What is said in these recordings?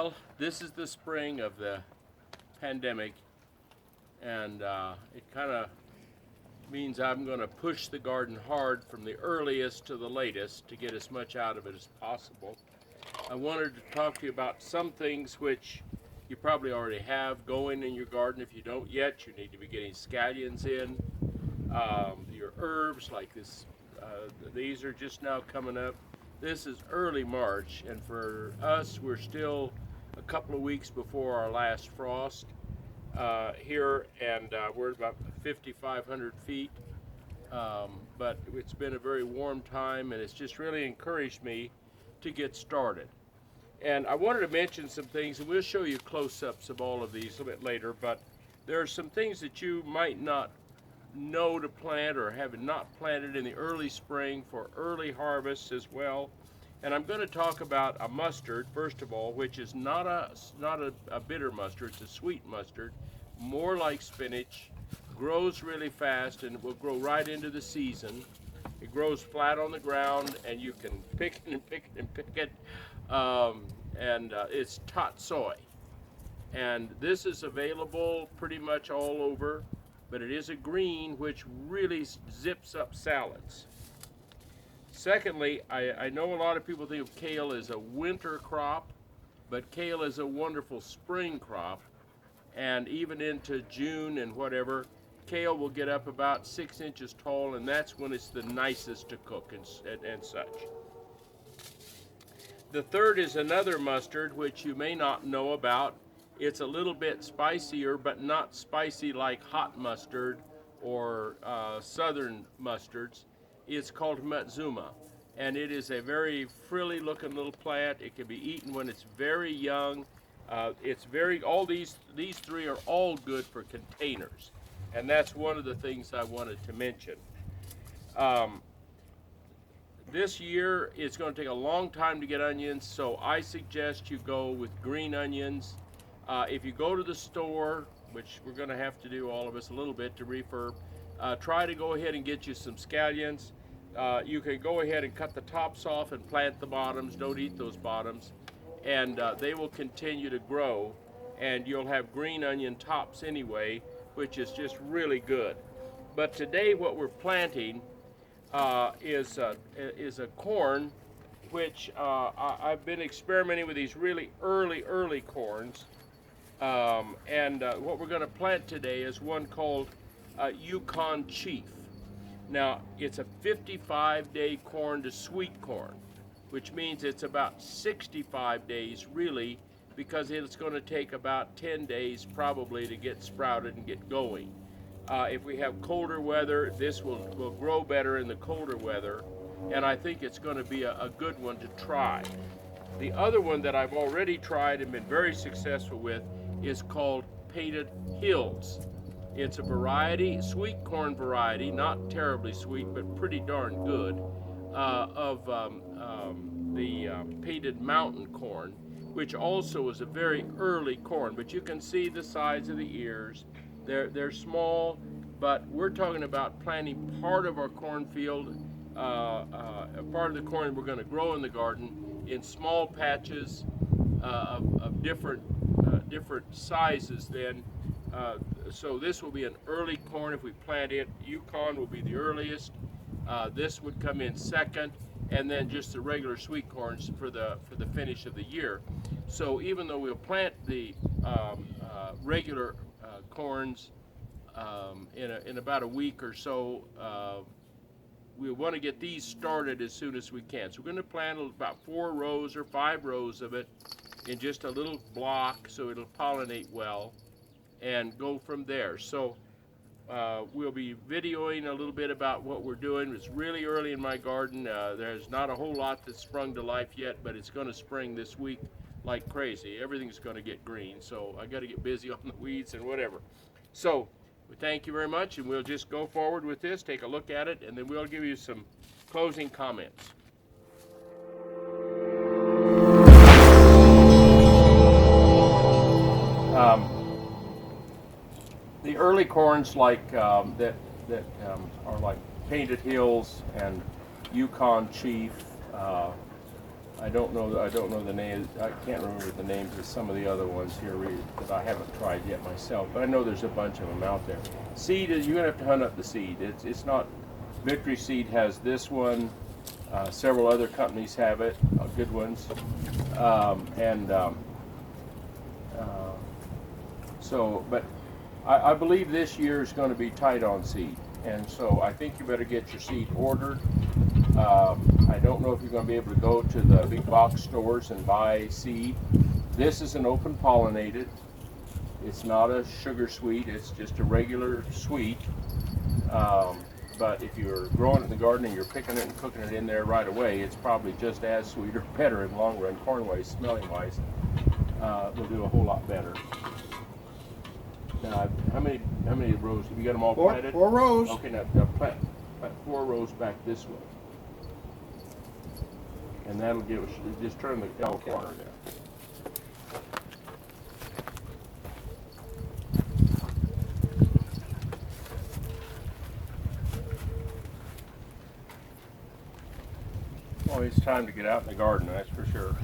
Well, this is the spring of the pandemic, and it kind of means I'm going to push the garden hard from the earliest to the latest to get as much out of it as possible. I wanted to talk to you about some things which you probably already have going in your garden. If you don't yet, you need to be getting scallions in. Your herbs like this, these are just now coming up. This is early March, and for us, we're still a couple of weeks before our last frost here, and we're about 5,500 feet. But it's been a very warm time, and it's just really encouraged me to get started. And I wanted to mention some things, and we'll show you close-ups of all of these a bit later, but there are some things that you might not know to plant or have not planted in the early spring for early harvest as well. And I'm going to talk about a mustard first of all, which is not a bitter mustard. It's a sweet mustard, more like spinach, grows really fast, and it will grow right into the season. It grows flat on the ground, and you can pick it and pick it and pick it. It's tot soy, and this is available pretty much all over, but it is a green which really zips up salads. Secondly, I know a lot of people think of kale as a winter crop, but kale is a wonderful spring crop, and even into June and whatever, kale will get up about 6 inches tall, and that's when it's the nicest to cook and such. The third is another mustard which you may not know about. It's a little bit spicier, but not spicy like hot mustard or southern mustards. It's called Matsuma, and it is a very frilly looking little plant. It can be eaten when it's very young. All these three are all good for containers, and that's one of the things I wanted to mention. This year it's going to take a long time to get onions, so I suggest you go with green onions. If you go to the store, which we're going to have to do all of us a little bit to refurb, try to go ahead and get you some scallions. You can go ahead and cut the tops off and plant the bottoms. Don't eat those bottoms, and they will continue to grow, and you'll have green onion tops anyway, which is just really good. But today what we're planting is a corn, which I've been experimenting with these really early corns. What we're going to plant today is one called Yukon Chief. Now, it's a 55-day corn to sweet corn, which means it's about 65 days really, because it's going to take about 10 days probably to get sprouted and get going. If we have colder weather, this will grow better in the colder weather, and I think it's going to be a good one to try. The other one that I've already tried and been very successful with is called Painted Hills. It's a variety, sweet corn variety, not terribly sweet, but pretty darn good, of the painted mountain corn, which also is a very early corn. But you can see the size of the ears. They're small, but we're talking about planting part of our cornfield, a part of the corn we're going to grow in the garden in small patches of different sizes then. So this will be an early corn if we plant it. Yukon will be the earliest. This would come in second, and then just the regular sweet corns for the finish of the year. So even though we'll plant the regular corns in about a week or so, we want to get these started as soon as we can. So we're going to plant about 4 rows or 5 rows of it in just a little block so it'll pollinate well, and go from there. So we'll be videoing a little bit about what we're doing. It's really early in my garden. There's not a whole lot that's sprung to life yet, but it's going to spring this week like crazy. Everything's going to get green, so I got to get busy on the weeds and whatever. So we thank you very much, and we'll just go forward with this, take a look at it, and then we'll give you some closing comments. The early corns like that are like Painted Hills and Yukon Chief, I don't know the name. I can't remember the names of some of the other ones here that I haven't tried yet myself. But I know there's a bunch of them out there. Seed is, you're gonna have to hunt up the seed. It's not. Victory Seed has this one. Several other companies have it, good ones. But I believe this year is going to be tight on seed, and so I think you better get your seed ordered. I don't know if you're going to be able to go to the big box stores and buy seed. This is an open pollinated. It's not a sugar sweet, it's just a regular sweet. But if you're growing it in the garden and you're picking it and cooking it in there right away, it's probably just as sweet or better in the long run, corn-wise, smelling-wise. Will do a whole lot better. Now, how many rows? Have you got them all planted? 4 rows. Okay, now plant 4 rows back this way. And that'll give us, just turn the yellow corner down. Oh, it's time to get out in the garden, that's for sure.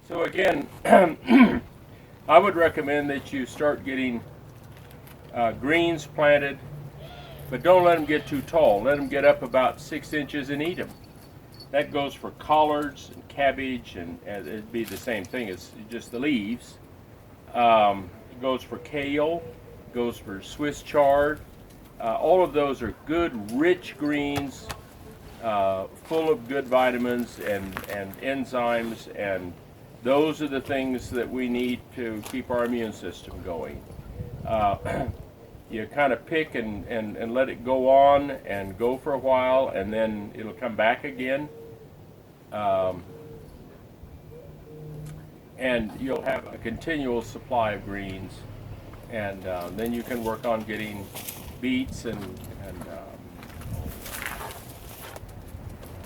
So again, I would recommend that you start getting greens planted, but don't let them get too tall. Let them get up about 6 inches and eat them. That goes for collards and cabbage, and it'd be the same thing. It's just the leaves. It goes for kale, it goes for Swiss chard. All of those are good, rich greens, full of good vitamins and enzymes, and those are the things that we need to keep our immune system going. You kind of pick and let it go on and go for a while, and then it'll come back again. And you'll have a continual supply of greens, and then you can work on getting beets and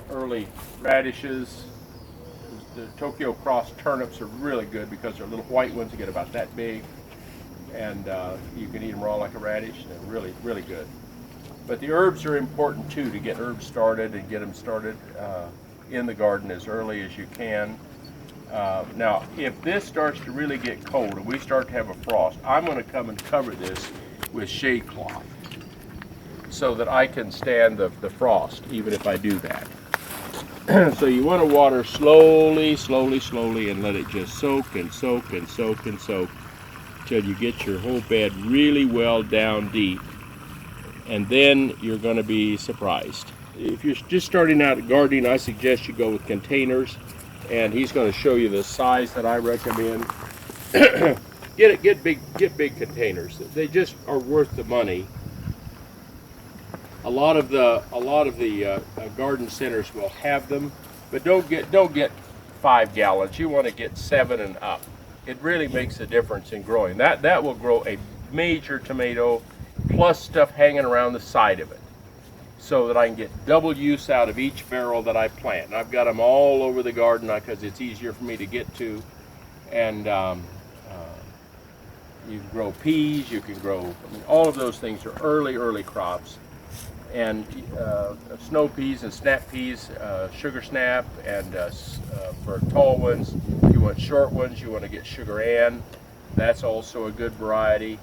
early radishes. The Tokyo Cross turnips are really good because they're little white ones that get about that big, and you can eat them raw like a radish. They're really, really good. But the herbs are important too, to get herbs started and get them started in the garden as early as you can. Now, if this starts to really get cold and we start to have a frost, I'm going to come and cover this with shade cloth so that I can stand the frost, even if I do that. So you want to water slowly, slowly, slowly, and let it just soak and soak and soak and soak till you get your whole bed really well down deep. And then you're going to be surprised. If you're just starting out gardening, I suggest you go with containers, and he's going to show you the size that I recommend. Get big containers. They just are worth the money. A lot of the garden centers will have them, but don't get 5 gallons. You want to get 7 and up. It really makes a difference in growing. That will grow a major tomato, plus stuff hanging around the side of it, so that I can get double use out of each barrel that I plant. And I've got them all over the garden because it's easier for me to get to. And you can grow peas. You can grow, all of those things are early crops. And snow peas and snap peas, sugar snap, and for tall ones, if you want short ones, you want to get sugar Ann. That's also a good variety.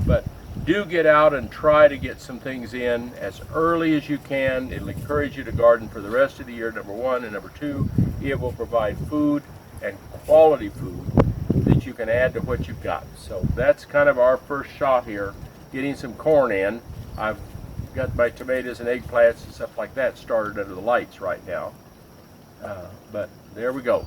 But do get out and try to get some things in as early as you can. It'll encourage you to garden for the rest of the year, number one. And number two, it will provide food and quality food that you can add to what you've got. So that's kind of our first shot here, getting some corn in. I've got my tomatoes and eggplants and stuff like that started under the lights right now. But there we go.